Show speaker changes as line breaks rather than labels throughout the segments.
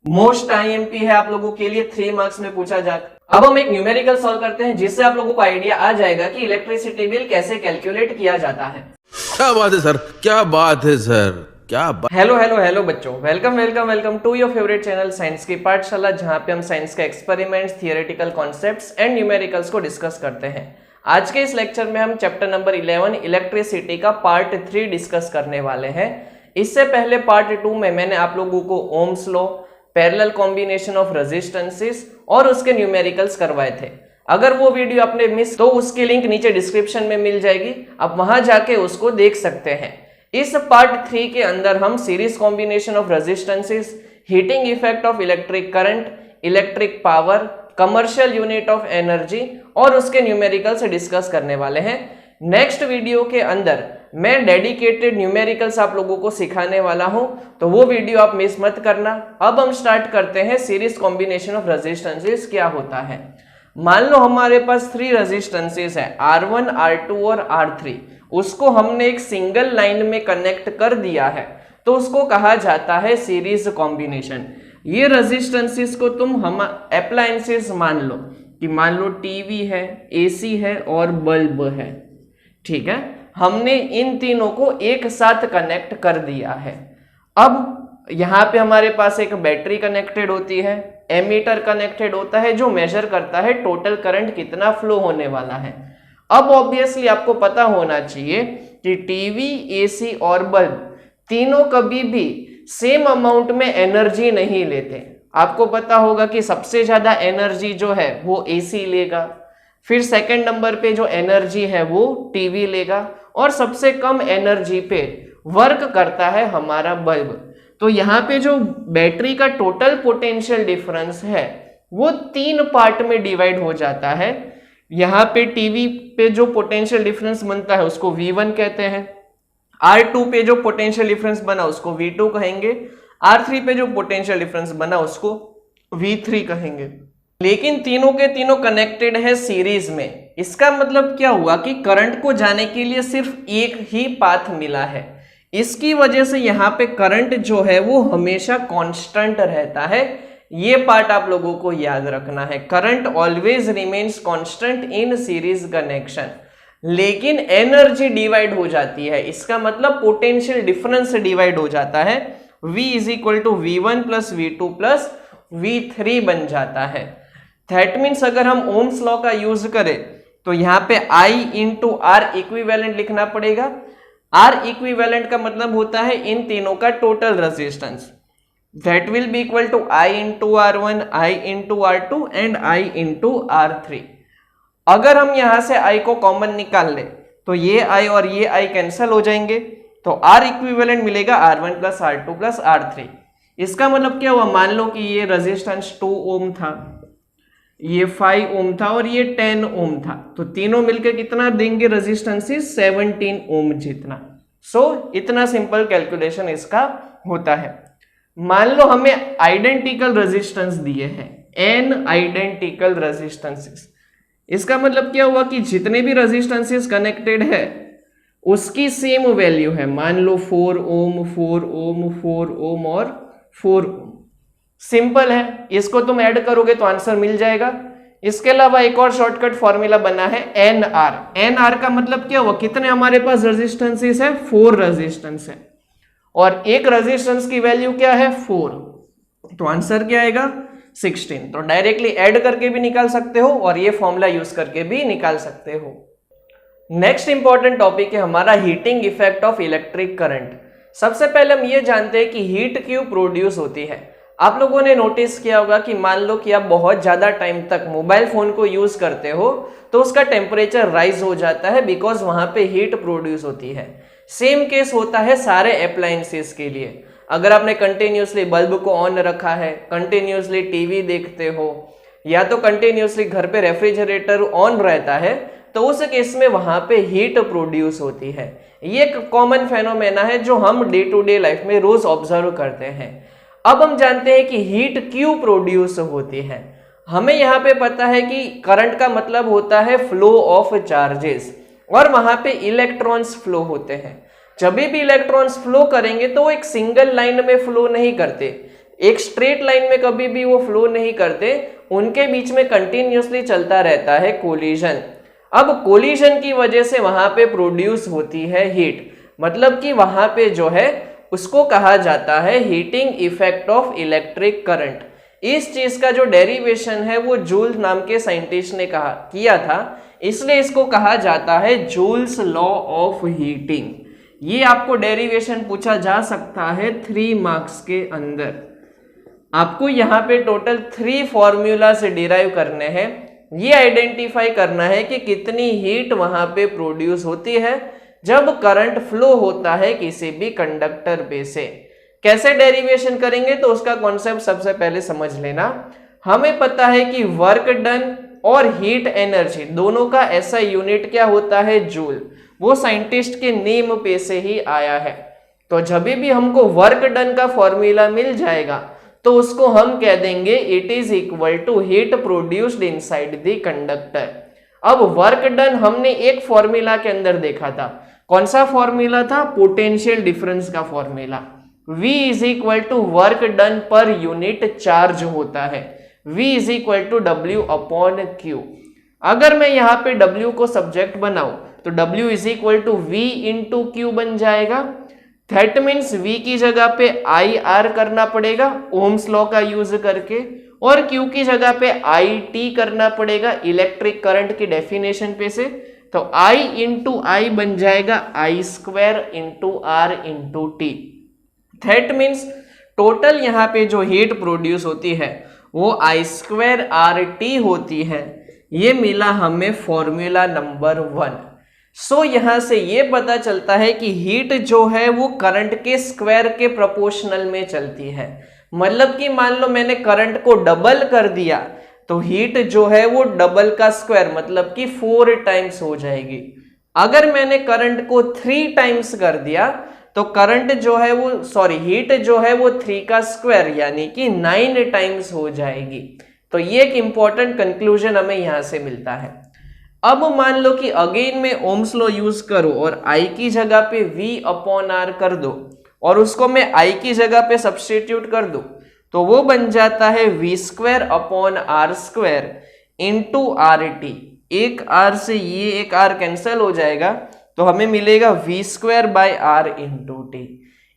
Most IMP है आप लोगों के लिए, 3 मार्क्स में पूछा जाता। अब हम एक न्यूमेरिकल सॉल्व करते हैं जिससे आप लोगों को आइडिया आ जाएगा कि इलेक्ट्रिसिटी बिल कैसे कैलकुलेट किया जाता है।
क्या बात है सर, क्या बात है सर, क्या बात।
हेलो बच्चों, welcome to your favourite channel science की पाठशाला, जहां पे हम साइंस के experiments, theoretical concepts and numericals को डिस्कस करते हैं। आज के इस लेक्चर में हम चैप्टर नंबर 11 इलेक्ट्रिसिटी का पार्ट 3 डिस्कस करने वाले हैं। इससे पहले पार्ट 2 में मैंने आप लोगों को Ohm's law, parallel combination of resistances और उसके न्यूमेरिकल्स करवाए थे। अगर वो वीडियो आपने मिस तो उसकी लिंक नीचे डिस्क्रिप्शन में मिल जाएगी, आप वहां जाके उसको देख सकते हैं। इस पार्ट 3 के अंदर हम series combination of resistances, heating effect of electric current, electric power, commercial unit of energy और उसके न्यूमेरिकल्स डिस्कस करने वाले हैं। नेक्स्ट वीडियो के अंदर मैं डेडिकेटेड न्यूमेरिकल्स आप लोगों को सिखाने वाला हूं, तो वो वीडियो आप मिस मत करना। अब हम स्टार्ट करते हैं सीरीज कॉम्बिनेशन ऑफ रेजिस्टेंसेस क्या होता है। मान लो हमारे पास 3 रेजिस्टेंसेस है, R1, R2 और R3। उसको हमने एक सिंगल लाइन में कनेक्ट कर दिया है, तो उसको कहा जाता है सीरीज कॉम्बिनेशन। ये रेजिस्टेंसेस को तुम हम अप्लायंसेस मान लो कि मान लो टीवी है, एसी है और बल्ब है, ठीक है। हमने इन तीनों को एक साथ कनेक्ट कर दिया है। अब यहाँ पे हमारे पास एक बैटरी कनेक्टेड होती है, एमीटर कनेक्टेड होता है जो मेजर करता है टोटल करंट कितना फ्लो होने वाला है। अब ऑब्वियसली आपको पता होना चाहिए कि टीवी, एसी और बल्ब तीनों कभी भी सेम अमाउंट में एनर्जी नहीं लेते। आपको पता होगा कि सबसे ज्यादा एनर्जी जो है वो एसी लेगा, फिर सेकंड नंबर पे जो एनर्जी है वो टीवी लेगा और सबसे कम एनर्जी पे वर्क करता है हमारा बल्ब। तो यहाँ पे जो बैटरी का टोटल पोटेंशियल डिफरेंस है वो 3 पार्ट में डिवाइड हो जाता है। यहाँ पे टीवी पे जो पोटेंशियल डिफरेंस बनता है उसको V1 कहते हैं, R2 पे जो पोटेंशियल डिफरेंस बना उसको V2 कहेंगे, R3 पे जो पोटेंशियल डिफरेंस बना उसको V3 कहेंगे। लेकिन तीनों के तीनों कनेक्टेड है सीरीज में। इसका मतलब क्या हुआ कि करंट को जाने के लिए सिर्फ एक ही पाथ मिला है। इसकी वजह से यहाँ पे करंट जो है वो हमेशा कांस्टेंट रहता है। ये पार्ट आप लोगों को याद रखना है, current always remains constant in series connection. लेकिन एनर्जी डिवाइड हो जाती है, इसका मतलब पोटेंशियल डिफरेंस डिवाइड हो जाता है। V is equal to V1 plus V2 plus V3 बन जाता है। दैट मीन्स अगर हम ओम्स लॉ का यूज करें तो यहाँ पे I इंटू आर इक्विवेलेंट लिखना पड़ेगा। R इक्विवेलेंट का मतलब होता है इन तीनों का total resistance. That will be equal to I into R1, I into R2 and I into R3। अगर हम यहां से I को कॉमन निकाल ले तो ये I और ये I कैंसिल हो जाएंगे, तो R इक्विवेलेंट मिलेगा R1 plus R2 plus R3। इसका मतलब क्या हुआ, मान लो कि ये रेजिस्टेंस 2 ओम था, ये 5 ओम था और ये 10 ओम था, तो तीनों मिलकर कितना देंगे रेजिस्टेंसेस, 17 ओम जितना। सो इतना सिंपल कैलकुलेशन इसका होता है। मान लो हमें आइडेंटिकल रेजिस्टेंस दिए हैं, n आइडेंटिकल रेजिस्टेंसेस। इसका मतलब क्या हुआ कि जितने भी रेजिस्टेंसेस कनेक्टेड है उसकी सेम वैल्यू है। मान लो 4 ओम, 4 ओम, 4 ओम और 4 ओम। सिंपल है, इसको तुम ऐड करोगे तो आंसर मिल जाएगा। इसके अलावा एक और शॉर्टकट फॉर्मूला बना है NR। NR का मतलब क्या हुआ, कितने हमारे पास रेजिस्टेंसेस है, 4 रेजिस्टेंस है और एक रेजिस्टेंस की वैल्यू क्या है 4, तो आंसर क्या आएगा 16। तो डायरेक्टली ऐड करके भी निकाल सकते हो और ये फॉर्मूला यूज करके भी निकाल सकते हो। नेक्स्ट इंपॉर्टेंट टॉपिक है हमारा heating effect of electric current. सबसे पहले हम ये जानते हैं कि हीट क्यों प्रोड्यूस होती है। आप लोगों ने नोटिस किया होगा कि मान लो कि आप बहुत ज्यादा टाइम तक मोबाइल फोन को यूज करते हो तो उसका टेम्परेचर राइज हो जाता है, बिकॉज वहां पे हीट प्रोड्यूस होती है। सेम केस होता है सारे अप्लायंसेस के लिए। अगर आपने कंटिन्यूसली बल्ब को ऑन रखा है, कंटिन्यूसली टीवी देखते हो या तो कंटिन्यूसली घर पे रेफ्रिजरेटर ऑन रहता है, तो उस केस में वहां पे हीट प्रोड्यूस होती है। ये एक कॉमन फेनोमेना है जो हम डे टू डे लाइफ में रोज ऑब्जर्व करते हैं। अब हम जानते हैं कि हीट क्यों प्रोड्यूस होती है। हमें यहाँ पे पता है कि करंट का मतलब होता है फ्लो ऑफ चार्जेस और वहां पे इलेक्ट्रॉन्स फ्लो होते हैं। जब भी इलेक्ट्रॉन्स फ्लो करेंगे तो वो एक सिंगल लाइन में फ्लो नहीं करते, एक स्ट्रेट लाइन में कभी भी वो फ्लो नहीं करते, उनके बीच में कंटिन्यूसली चलता रहता है कोलिजन। अब कोलिजन की वजह से वहां पे प्रोड्यूस होती है हीट, मतलब कि वहां पे जो है उसको कहा जाता है heating effect of electric current. इस चीज का जो डेरिवेशन है वो जूल नाम के साइंटिस्ट ने किया था, इसलिए इसको कहा जाता है जूल्स लॉ ऑफ हीटिंग। ये आपको डेरिवेशन पूछा जा सकता है 3 मार्क्स के अंदर। आपको यहाँ पे टोटल 3 फॉर्मूला से डिराइव करने हैं। ये आइडेंटिफाई करना है कि कितनी हीट वहां पे प्रोड्यूस होती है जब करंट फ्लो होता है किसी भी कंडक्टर पे से। कैसे डेरिवेशन करेंगे तो उसका कॉन्सेप्ट सबसे पहले समझ लेना। हमें पता है कि वर्क डन और हीट एनर्जी दोनों का ऐसा यूनिट क्या होता है, जूल। वो साइंटिस्ट के नेम पे से ही आया है। तो जब भी हमको वर्क डन का फॉर्मूला मिल जाएगा तो उसको हम कह देंगे it is equal to heat produced inside the conductor. अब वर्क डन हमने एक फॉर्मूला के अंदर देखा था, कौन सा फॉर्मूला था, पोटेंशियल डिफरेंस का formula. V is equal to work done per unit charge होता है, V is equal to W upon Q। अगर मैं यहाँ पे W को सब्जेक्ट बनाऊं तो W is equal to V into Q बन जाएगा। दैट मीन्स V की जगह पे IR करना पड़ेगा ओम्स लॉ का यूज करके, और Q की जगह पे IT करना पड़ेगा इलेक्ट्रिक करंट की डेफिनेशन पे से। तो I इंटू आई बन जाएगा I square into R into T। That means total यहाँ पे जो हीट प्रोड्यूस होती है वो I स्क्वायर RT होती है। ये मिला हमें फॉर्मूला नंबर 1। सो यहां से ये पता चलता है कि हीट जो है वो करंट के स्क्वायर के प्रोपोर्शनल में चलती है। मतलब कि मान लो मैंने करंट को डबल कर दिया तो हीट जो है वो डबल का स्क्वायर मतलब कि 4 टाइम्स हो जाएगी। अगर मैंने करंट को 3 टाइम्स कर दिया तो करंट जो है वो हीट जो है वो 3 का स्क्वायर यानी कि 9 टाइम्स हो जाएगी। तो ये एक इंपॉर्टेंट कंक्लूजन हमें यहां से मिलता है। अब मान लो कि अगेन मैं ओम्स लॉ यूज करूं और I की जगह पे V अपॉन R कर दो और उसको मैं I की जगह पे सब्स्टिट्यूट कर दूं तो वो बन जाता है V square upon R square into RT। एक R से ये एक R कैंसिल हो जाएगा तो हमें मिलेगा V square by R into T।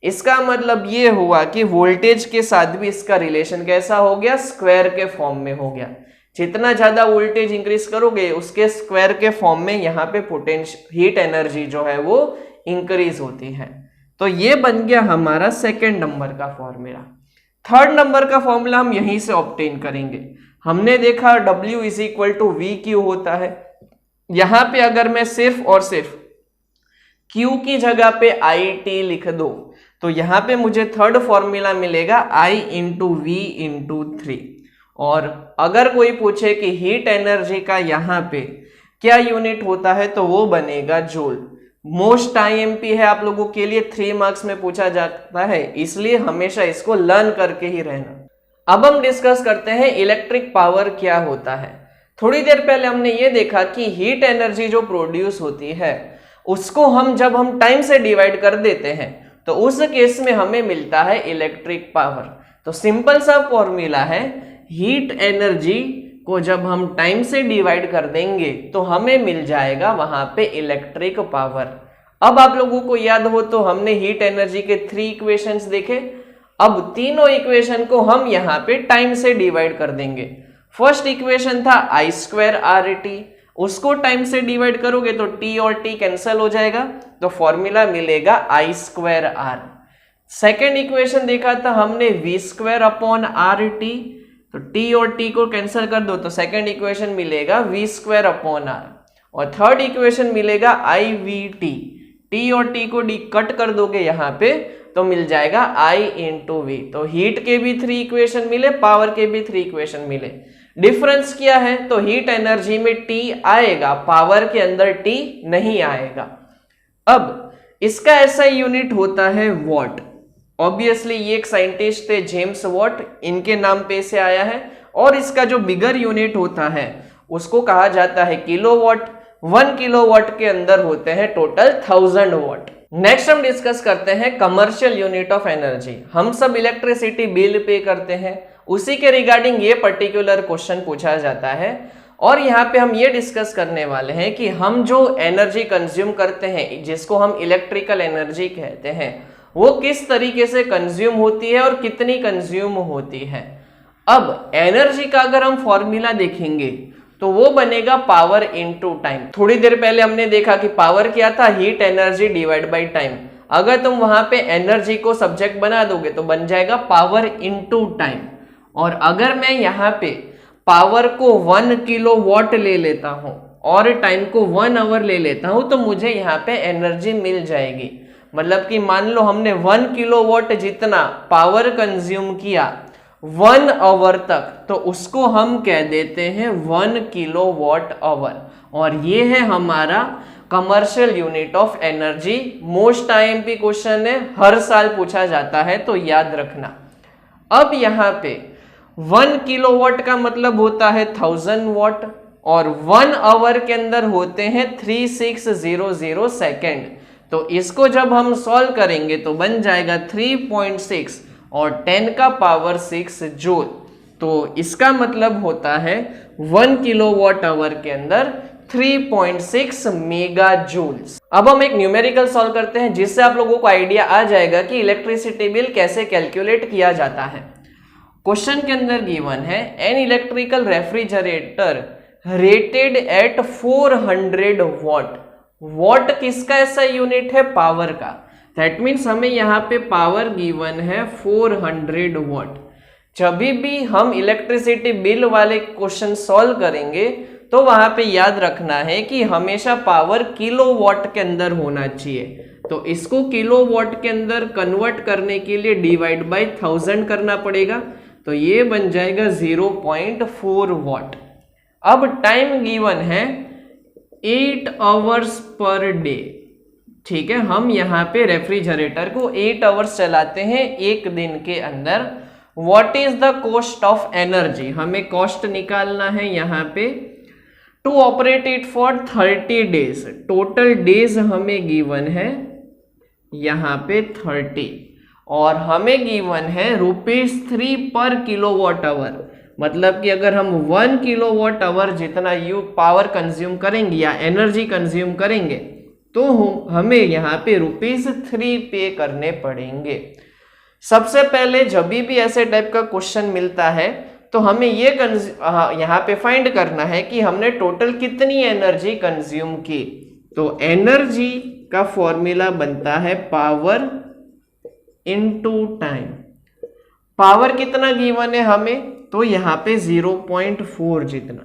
इसका मतलब ये हुआ कि वोल्टेज के साथ भी इसका रिलेशन कैसा हो गया, स्क्वायर के फॉर्म में हो गया। जितना ज्यादा वोल्टेज इंक्रीज करोगे उसके स्क्वायर के फॉर्म में यहाँ पे पोटेंशियल हीट एनर्जी जो है वो इंक्रीज होती है। तो ये बन गया हमारा सेकेंड नंबर का फॉर्मूला। थर्ड नंबर का फॉर्मूला हम यहीं से ऑब्टेन करेंगे। हमने देखा W is equal to V Q होता है। यहां पे अगर मैं सिर्फ और सिर्फ Q की जगह पे IT लिख दो तो यहां पे मुझे थर्ड फॉर्मूला मिलेगा I इंटू वी इंटू 3। और अगर कोई पूछे कि हीट एनर्जी का यहाँ पे क्या यूनिट होता है तो वो बनेगा जूल। मोस्ट IMP है आप लोगों के लिए, 3 मार्क्स में पूछा जाता है, इसलिए हमेशा इसको लर्न करके ही रहना। अब हम डिस्कस करते हैं इलेक्ट्रिक पावर क्या होता है। थोड़ी देर पहले हमने ये देखा कि हीट एनर्जी जो प्रोड्यूस होती है उसको जब हम टाइम से डिवाइड कर देते हैं तो उस केस में हमें मिलता है इलेक्ट्रिक पावर। तो सिंपल सा फॉर्मूला है, हीट एनर्जी को जब हम टाइम से डिवाइड कर देंगे तो हमें मिल जाएगा वहां पे इलेक्ट्रिक पावर। अब आप लोगों को याद हो तो हमने हीट एनर्जी के 3 इक्वेशंस देखे। अब तीनों इक्वेशन को हम यहाँ पे टाइम से डिवाइड कर देंगे। फर्स्ट इक्वेशन था I स्क्वायर RT, उसको टाइम से डिवाइड करोगे तो T और T कैंसिल हो जाएगा तो फॉर्मूला मिलेगा I square R। Second equation देखा था हमने V स्क्वायर अपॉन RT, तो T और T को कैंसिल कर दो तो सेकेंड इक्वेशन मिलेगा V स्क्वायर अपॉन R। और थर्ड इक्वेशन मिलेगा IVT, T और T को कट कर दोगे यहाँ पे तो मिल जाएगा I इंटू V। तो हीट के भी 3 इक्वेशन मिले, पावर के भी 3 इक्वेशन मिले। डिफरेंस क्या है तो हीट एनर्जी में T आएगा, पावर के अंदर T नहीं आएगा। अब इसका ऐसा यूनिट होता है वॉट। ऑब्वियसली ये एक साइंटिस्ट थे जेम्स वॉट, इनके नाम पे से आया है। और इसका जो बिगर यूनिट होता है उसको कहा जाता है किलोवाट। 1 किलोवाट के अंदर होते हैं टोटल 1000 वॉट। नेक्स्ट हम डिस्कस करते हैं कमर्शियल यूनिट ऑफ एनर्जी। हम सब इलेक्ट्रिसिटी बिल पे करते हैं, उसी के रिगार्डिंग ये पर्टिकुलर क्वेश्चन पूछा जाता है। और यहाँ पे हम ये डिस्कस करने वाले हैं कि हम जो एनर्जी कंज्यूम करते हैं, जिसको हम इलेक्ट्रिकल एनर्जी कहते हैं, वो किस तरीके से कंज्यूम होती है और कितनी कंज्यूम होती है। अब एनर्जी का अगर हम फॉर्मूला देखेंगे तो वो बनेगा पावर इनटू टाइम। थोड़ी देर पहले हमने देखा कि पावर क्या था, heat energy divide by time. अगर तुम वहां पे एनर्जी को सब्जेक्ट बना दोगे तो बन जाएगा पावर इनटू टाइम। और अगर मैं यहाँ पे पावर को 1 किलोवाट ले लेता हूं और टाइम को 1 आवर ले लेता हूं तो मुझे यहाँ पे एनर्जी मिल जाएगी। मतलब कि मान लो हमने 1 किलोवाट जितना पावर कंज्यूम किया 1 आवर तक, तो उसको हम कह देते हैं 1 किलोवाट आवर। और ये है हमारा commercial unit of energy. Most IMP question है, हर साल पूछा जाता है, तो याद रखना। अब यहाँ पे 1 किलोवाट का मतलब होता है 1000 वाट और 1 आवर के अंदर होते हैं 3600 सेकेंड। तो इसको जब हम सॉल्व करेंगे तो बन जाएगा 3.6 और 10 का पावर 6 जूल। तो इसका मतलब होता है 1 किलोवाट आवर के अंदर 3.6 मेगा जूल्स। अब हम एक न्यूमेरिकल सॉल्व करते हैं जिससे आप लोगों को आइडिया आ जाएगा कि इलेक्ट्रिसिटी बिल कैसे कैलकुलेट किया जाता है। क्वेश्चन के अंदर गिवन है an electrical refrigerator rated eight 400 what. What किसका ऐसा यूनिट है? पावर का। दैट मीन्स हमें यहाँ पे पावर गिवन है 400 वॉट। जब भी हम इलेक्ट्रिसिटी बिल वाले क्वेश्चन सॉल्व करेंगे तो वहां पे याद रखना है कि हमेशा पावर किलोवाट के अंदर होना चाहिए। तो इसको किलोवाट के अंदर कन्वर्ट करने के लिए डिवाइड बाय 1000 करना पड़ेगा, तो ये बन जाएगा 0.4 वॉट। अब टाइम गिवन है 8 आवर्स पर डे। ठीक है, हम यहाँ पे रेफ्रिजरेटर को 8 आवर्स चलाते हैं एक दिन के अंदर। What is the cost of energy? हमें कॉस्ट निकालना है यहाँ पे। To operate it for 30 days. Total days हमें गिवन है यहाँ पे 30 और हमें गिवन है ₹3 पर किलोवाट आवर। मतलब कि अगर हम 1 किलोवाट आवर जितना पावर कंज्यूम करेंगे या एनर्जी कंज्यूम करेंगे तो हमें यहाँ पे ₹3 पे करने पड़ेंगे। सबसे पहले जब भी ऐसे टाइप का क्वेश्चन मिलता है तो हमें ये यहाँ पे फाइंड करना है कि हमने टोटल कितनी एनर्जी कंज्यूम की। तो एनर्जी का फॉर्मूला बनता है पावर इनटू टाइम। पावर कितना गिवन है हमें? तो यहाँ पे 0.4 जितना।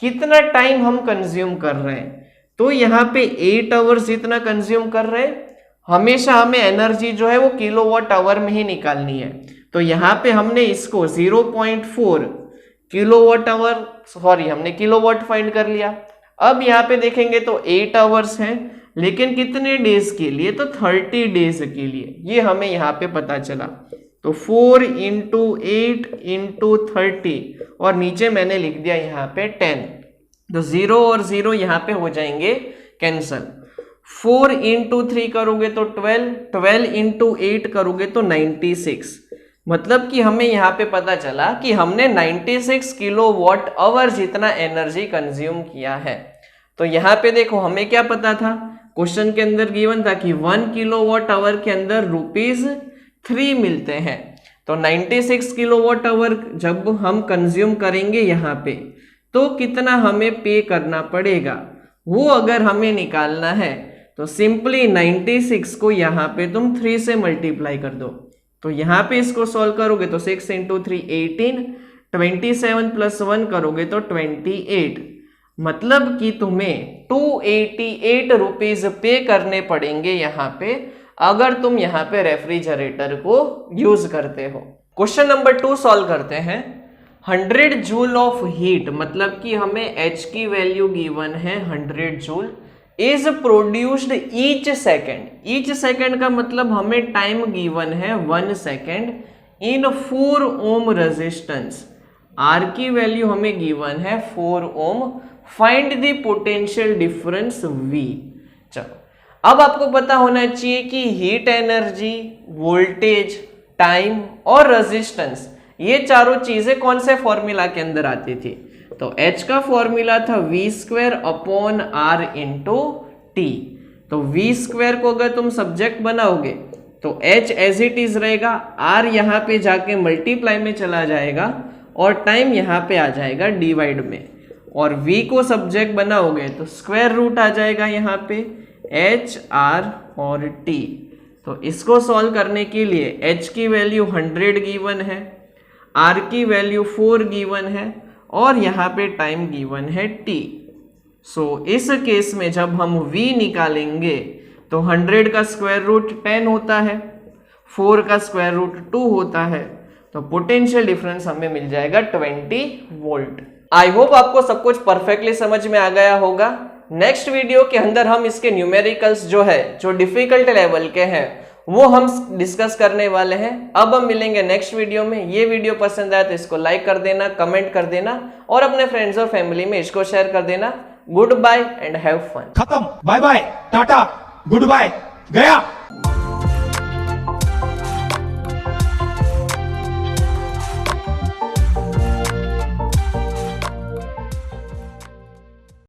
कितना टाइम हम कंज्यूम कर रहे हैं? तो यहाँ पे 8 आवर्स जितना कंज्यूम कर रहे हैं। हमेशा हमें एनर्जी जो है वो किलोवाट आवर में ही निकालनी है। तो यहाँ पे हमने इसको 0.4 किलोवाट आवर, सॉरी हमने किलोवाट फाइंड कर लिया। अब यहाँ पे देखेंगे तो 8 आवर्स हैं, लेकिन कितने डेज के लिए? तो 30 डेज के लिए। ये हमें यहाँ पे पता चला। तो 4 × 8 × 30 और नीचे मैंने लिख दिया यहाँ पे 10। तो 0 और 0 यहाँ पे हो जाएंगे कैंसल। 4 × 3 करोगे तो 12, 12 × 8 करोगे तो 96। मतलब कि हमें यहाँ पे पता चला कि हमने 96 किलोवाट आवर जितना एनर्जी कंज्यूम किया है। तो यहाँ पे देखो हमें क्या पता था, क्वेश्चन के अंदर गिवन था कि 1 किलोवाट आवर के अंदर ₹3 मिलते हैं। तो 96 किलोवाट आवर जब हम कंज्यूम करेंगे यहाँ पे तो कितना हमें पे करना पड़ेगा, वो अगर हमें निकालना है तो सिंपली 96 को यहाँ पे तुम 3 से मल्टीप्लाई कर दो। तो यहाँ पे इसको सॉल्व करोगे तो 6 × 3 18, 27 + 1 करोगे तो 28। मतलब कि तुम्हें ₹288 पे करने पड़ेंगे यहाँ पे अगर तुम यहाँ पे रेफ्रिजरेटर को यूज करते हो। क्वेश्चन नंबर 2 सॉल्व करते हैं। 100 जूल ऑफ हीट, मतलब कि हमें H की वैल्यू गिवन है 100 joule, is produced each second. Each second का मतलब हमें टाइम गिवन है 1 second in 4 ohm resistance. R की वैल्यू हमें गिवन है 4 ohm. Find the potential difference V। चलो अब आपको पता होना चाहिए कि हीट एनर्जी, वोल्टेज, टाइम और रेजिस्टेंस, ये चारों चीजें कौन से फॉर्मूला के अंदर आती थी। तो H का फॉर्मूला था V²/R इंटू टी। तो V² को अगर तुम सब्जेक्ट बनाओगे तो H एज इट इज रहेगा, R यहाँ पे जाके मल्टीप्लाई में चला जाएगा और टाइम यहाँ पे आ जाएगा डिवाइड में। और V को सब्जेक्ट बनाओगे तो स्क्वायर रूट आ जाएगा यहाँ पे H, R और T। तो इसको सॉल्व करने के लिए H की वैल्यू 100 गिवन है, R की वैल्यू 4 गिवन है और यहाँ पे टाइम गिवन है T। सो इस केस में जब हम V निकालेंगे तो 100 का स्क्वायर रूट 10 होता है, 4 का स्क्वायर रूट 2 होता है, तो पोटेंशियल डिफरेंस हमें मिल जाएगा 20 वोल्ट। आई होप आपको सब कुछ परफेक्टली समझ में आ गया होगा। नेक्स्ट वीडियो के अंदर हम इसके न्यूमेरिकल्स जो डिफिकल्ट लेवल के हैं वो हम डिस्कस करने वाले हैं। अब हम मिलेंगे नेक्स्ट वीडियो में। ये वीडियो पसंद आया तो इसको लाइक कर देना, कमेंट कर देना और अपने फ्रेंड्स और फैमिली में इसको शेयर कर देना। Goodbye and have fun.
खत्म, bye bye, tata, goodbye, गया।